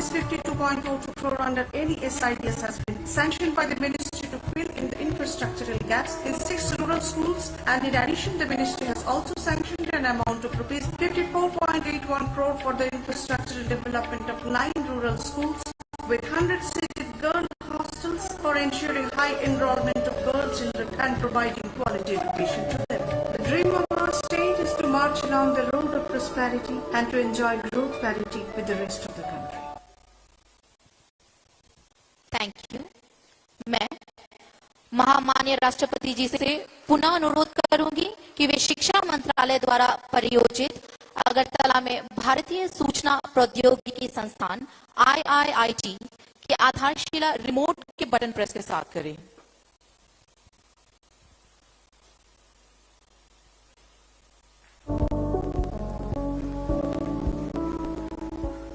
rupees 52.02 crore under any SIDS has been sanctioned by the Ministry to fill in the infrastructural gaps in 6 rural schools, and in addition the Ministry has also sanctioned an amount of rupees 54.81 crore for the infrastructural development of 9 rural schools with 100-seated girl hostels for ensuring high enrollment of girl children and providing quality education to them. The dream of our state is to march along the road of prosperity and to enjoy growth parity with the rest of the country. Thank you. मैं महामान्य राष्ट्रपति जी से पुनः अनुरोध करूंगी कि वे शिक्षा मंत्रालय द्वारा परियोजित अगरतला में भारतीय सूचना प्रौद्योगिकी संस्थान IIIT की आधारशिला रिमोट के बटन प्रेस के साथ करें।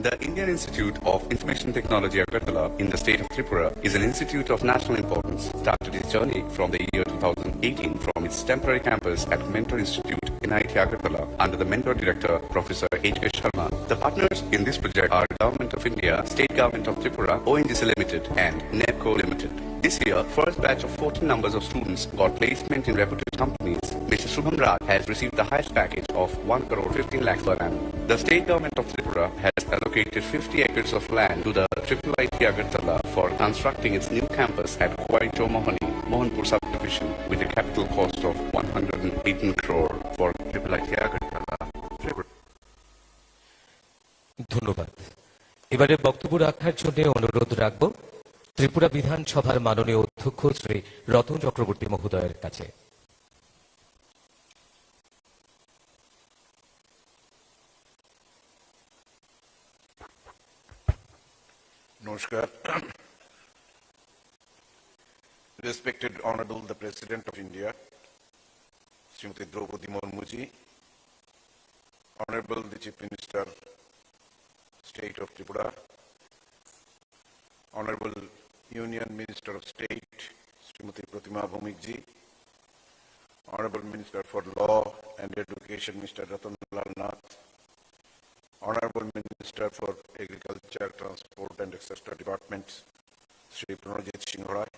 The Indian Institute of Information Technology Agartala in the state of Tripura is an institute of national importance. Started its journey from the year 2018 from its temporary campus at Mentor Institute in IIT Agartala under the Mentor Director Professor H.K. Sharma. The partners in this project are Government of India, State Government of Tripura, ONGC Limited and NEPCO Limited. This year, first batch of 14 numbers of students got placement in reputed companies. Mr. Shubham Raj has received the highest package of 1 crore 15 lakhs per annum. The State Government of Tripura has allocated 50 acres of land to the IIT Agartala for constructing its new campus at Khumpui Mohanpur subdivision with a capital cost of 118 crore for IIT Agartala, Tripura. ধন্যবাদ। এবারে বক্তব্য রাখার জন্য অনুরোধ রাখব ত্রিপুরা বিধানসভার মাননীয় অধ্যক্ষ শ্রী রতন চক্রবর্তী মহোদয়ের কাছে। Namaskar. Respected Honorable the President of India, Srimati Draupadi Murmu ji, Honorable the Chief Minister, State of Tripura, Honorable Union Minister of State, Srimati Pratima Bhumik ji, Honorable Minister for Law and Education, Mr. Ratan Lal Nath, Honorable Minister for Agriculture, Transport and Etc. Departments, Sri Pranojit Singh Rai,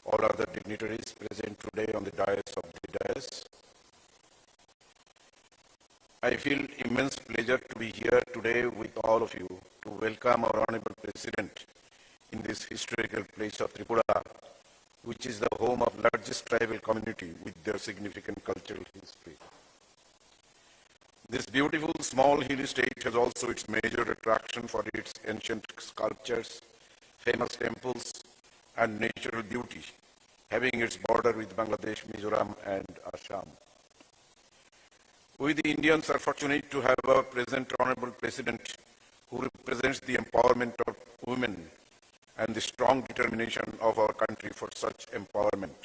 all other dignitaries present today on the dais of the dais. I feel immense pleasure to be here today with all of you to welcome our Honorable President in this historical place of Tripura, which is the home of largest tribal community with their significant cultural history. This beautiful small hilly state has also its major attraction for its ancient sculptures, famous temples, and natural beauty, having its border with Bangladesh, Mizoram, and Assam. We the Indians are fortunate to have our present Honorable President who represents the empowerment of women and the strong determination of our country for such empowerment.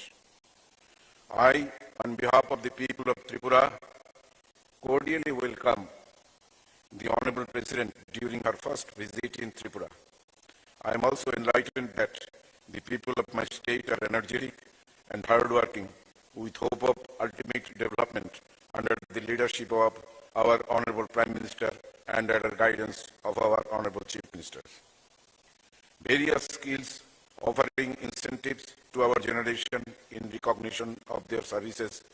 I, on behalf of the people of Tripura, cordially welcome the Honorable President during her first visit in Tripura. I am also enlightened that the people of my state are energetic and hardworking with hope of ultimate development under the leadership of our Honorable Prime Minister and under guidance of our Honorable Chief Minister. Various skills offering incentives to our generation in recognition of their services